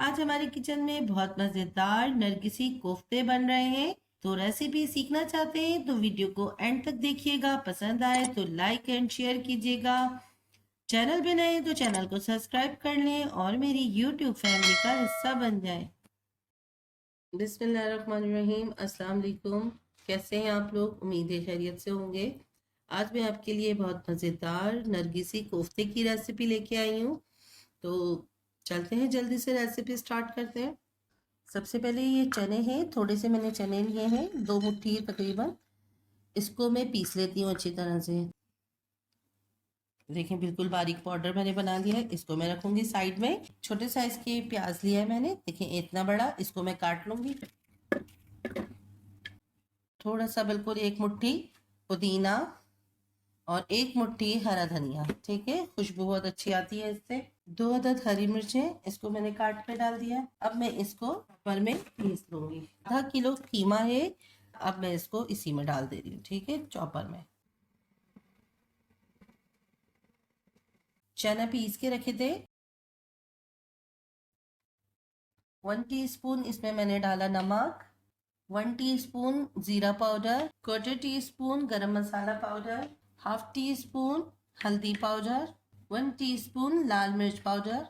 आज हमारे किचन में बहुत मजेदार नरगिसी कोफ्ते बन रहे हैं। तो रेसिपी सीखना चाहते हैं तो वीडियो को एंड तक देखिएगा। पसंद आए तो लाइक एंड शेयर कीजिएगा। चैनल पे नए हैं तो चैनल को सब्सक्राइब कर लें और मेरी यूट्यूब फैमिली का हिस्सा बन जाएं। बिस्मिल्लाहिर्रहमानिर्रहीम, अस्सलाम वालेकुम। कैसे हैं आप लोग? उम्मीद है खैरियत से होंगे। आज मैं आपके लिए बहुत मज़ेदार नरगिसी कोफ्ते की रेसिपी लेके आई हूँ। तो चलते हैं, जल्दी से रेसिपी स्टार्ट करते हैं। सबसे पहले ये चने हैं, थोड़े से मैंने चने लिए हैं, 2 मुट्ठी तकरीबन। इसको मैं पीस लेती हूँ अच्छी तरह से। देखें, बिल्कुल बारीक पाउडर मैंने बना लिया है। इसको मैं रखूंगी साइड में। छोटे साइज के प्याज लिया है मैंने, देखें इतना बड़ा। इसको मैं काट लूंगी। थोड़ा सा बिल्कुल 1 मुट्ठी पुदीना और 1 मुट्ठी हरा धनिया। ठीक है, खुशबू बहुत अच्छी आती है इससे। 2 अदद हरी मिर्चें, इसको मैंने काट के डाल दिया। अब मैं इसको पर में पीस लूंगी। आधा किलो कीमा है, अब मैं इसको इसी में डाल दे रही हूँ। ठीक है, चॉपर में। चना पीस के रखे थे। 1 टीस्पून इसमें मैंने डाला नमक, 1 टीस्पून जीरा पाउडर, 1/4 टीस्पून गरम मसाला पाउडर, हाफ टी स्पून हल्दी पाउडर, 1 टीस्पून लाल मिर्च पाउडर,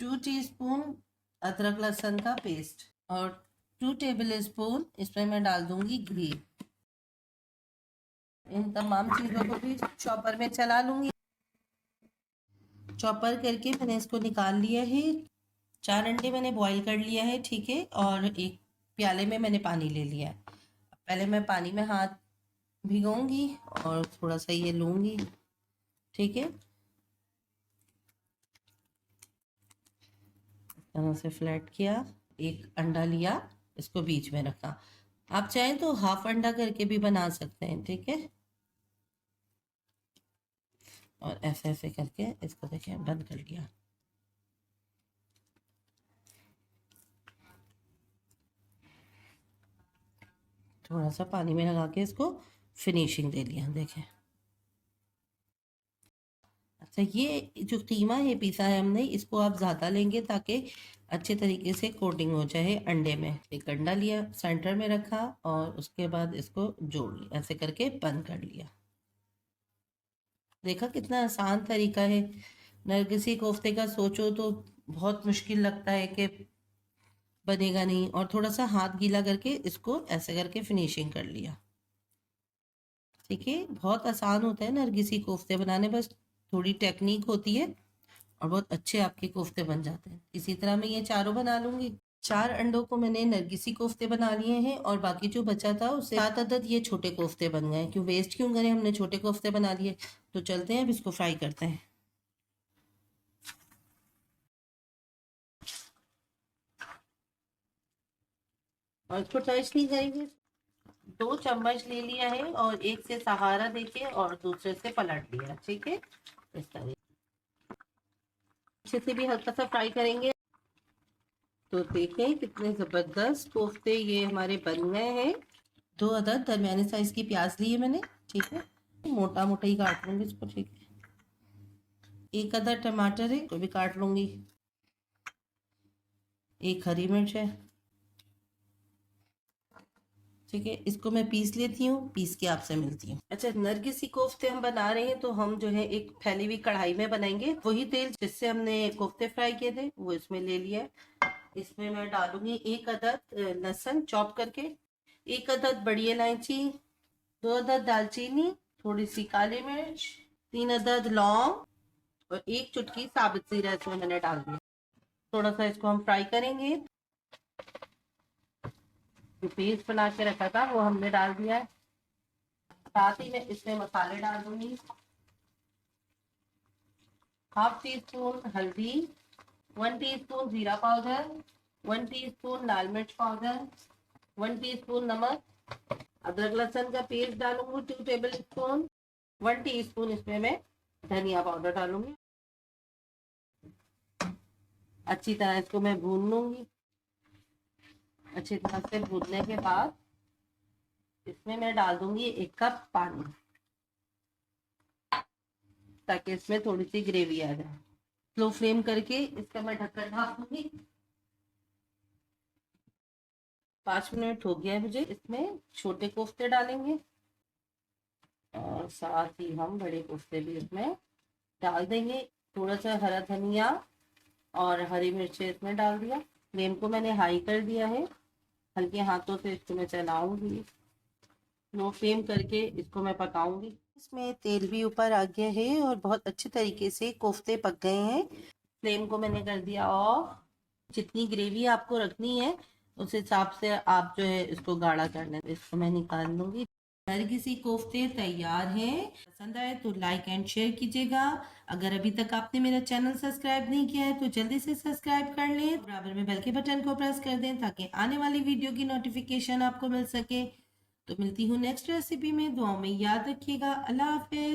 2 टीस्पून अदरक लहसुन का पेस्ट और 2 टेबल स्पून इसमें मैं डाल दूंगी घी। इन तमाम चीज़ों को भी चॉपर में चला लूंगी। चॉपर करके मैंने इसको निकाल लिया है। 4 अंडे मैंने बॉईल कर लिया है। ठीक है, और एक प्याले में मैंने पानी ले लिया है। पहले मैं पानी में हाथ भिगोऊंगी और थोड़ा सा ये लूंगी। ठीक है, तरह से फ्लैट किया। एक अंडा लिया, इसको बीच में रखा। आप चाहें तो हाफ अंडा करके भी बना सकते हैं। ठीक है, और ऐसे ऐसे करके इसको देखें बंद कर लिया। थोड़ा सा पानी में लगा के इसको फिनिशिंग दे लिया। देखें, अच्छा, ये जो कीमा है पीसा है हमने, इसको आप ज़्यादा लेंगे ताकि अच्छे तरीके से कोटिंग हो जाए अंडे में। एक अंडा लिया, सेंटर में रखा और उसके बाद इसको जोड़ लिया, ऐसे करके बंद कर लिया। देखा कितना आसान तरीका है। नरगिसी कोफ्ते का सोचो तो बहुत मुश्किल लगता है कि बनेगा नहीं, और थोड़ा सा हाथ गीला करके इसको ऐसे करके फिनिशिंग कर लिया। ठीक है, बहुत आसान होता है नरगिसी कोफ्ते बनाने, बस थोड़ी टेक्निक होती है और बहुत अच्छे आपके कोफ्ते बन जाते हैं। इसी तरह मैं ये चारों बना लूंगी। 4 अंडों को मैंने नरगिसी कोफ्ते बना लिए हैं और बाकी जो बचा था उससे 7 अदद ये छोटे कोफ्ते बन गए। क्यों वेस्ट क्यों करें, हमने छोटे कोफ्ते बना लिए। तो चलते हैं अब इसको फ्राई करते हैं। और इसको टच नहीं करेंगे। 2 चम्मच ले लिया है और एक से सहारा देके और दूसरे से पलट लिया। ठीक है, इस तरह अच्छे से भी हल्का सा फ्राई करेंगे। तो देखें कितने जबरदस्त कोफ्ते ये हमारे बन गए हैं। 2 अदद दरमियाने साइज की प्याज ली है मैंने। ठीक है, मोटा मोटा ही काट लूंगी इसको। ठीक है, 1 अदद टमाटर है, तो भी काट लूंगी। 1 हरी मिर्च है। ठीक है, इसको मैं पीस लेती हूँ, पीस के आपसे मिलती हूँ। अच्छा, नरगिसी कोफ्ते हम बना रहे हैं तो हम जो है एक फैली हुई कढ़ाई में बनाएंगे। वही तेल जिससे हमने कोफ्ते फ्राई किए थे वो इसमें ले लिया है। इसमें मैं डालूंगी 1 अदद लहसुन चॉप करके, 1 अदद बड़ी इलायची, 2 अदद दालचीनी, थोड़ी सी काली मिर्च, 3 अदद लौंग और 1 चुटकी साबुत जीरा इसमें मैंने डाल दिया। थोड़ा सा इसको हम फ्राई करेंगे। जो पेस्ट बना के रखा था वो हमने डाल दिया है। साथ ही में इसमें मसाले डाल दूंगी। हाफ टी स्पून हल्दी, 1 टीस्पून जीरा पाउडर, 1 टीस्पून लाल मिर्च पाउडर, 1 टीस्पून नमक, अदरक लहसुन का पेस्ट डालूंगी 2 टेबल स्पून, 1 टीस्पून इसमें मैं धनिया पाउडर डालूंगी। अच्छी तरह इसको मैं भून लूंगी। अच्छी तरह से भूनने के बाद इसमें मैं डाल दूंगी 1 कप पानी, ताकि इसमें थोड़ी सी ग्रेवी आ जाए। स्लो फ्लेम करके इसका मैं ढक्कन ढाक दूंगी। 5 मिनट हो गया है मुझे। इसमें छोटे कोफ्ते डालेंगे और साथ ही हम बड़े कोफ्ते भी इसमें डाल देंगे। थोड़ा सा हरा धनिया और हरी मिर्ची इसमें डाल दिया। फ्लेम को मैंने हाई कर दिया है, हल्के हाथों से इसको मैं चलाऊंगी। लो फ्लेम करके इसको मैं पकाऊंगी। इसमें तेल भी ऊपर आ गया है और बहुत अच्छे तरीके से कोफ्ते पक गए हैं। फ्लेम को मैंने कर दिया ऑफ। जितनी ग्रेवी आपको रखनी है उस हिसाब से आप जो है इसको गाढ़ा कर लें। इसको मैं निकाल लूंगी। नरगिसी कोफ्ते तैयार हैं। पसंद आए तो लाइक एंड शेयर कीजिएगा। अगर अभी तक आपने मेरा चैनल सब्सक्राइब नहीं किया है तो जल्दी से सब्सक्राइब कर लें। बराबर में बेल के बटन को प्रेस कर दें ताकि आने वाली वीडियो की नोटिफिकेशन आपको मिल सके। तो मिलती हूँ नेक्स्ट रेसिपी में। दुआओं में याद रखिएगा। अल्लाह हाफिज।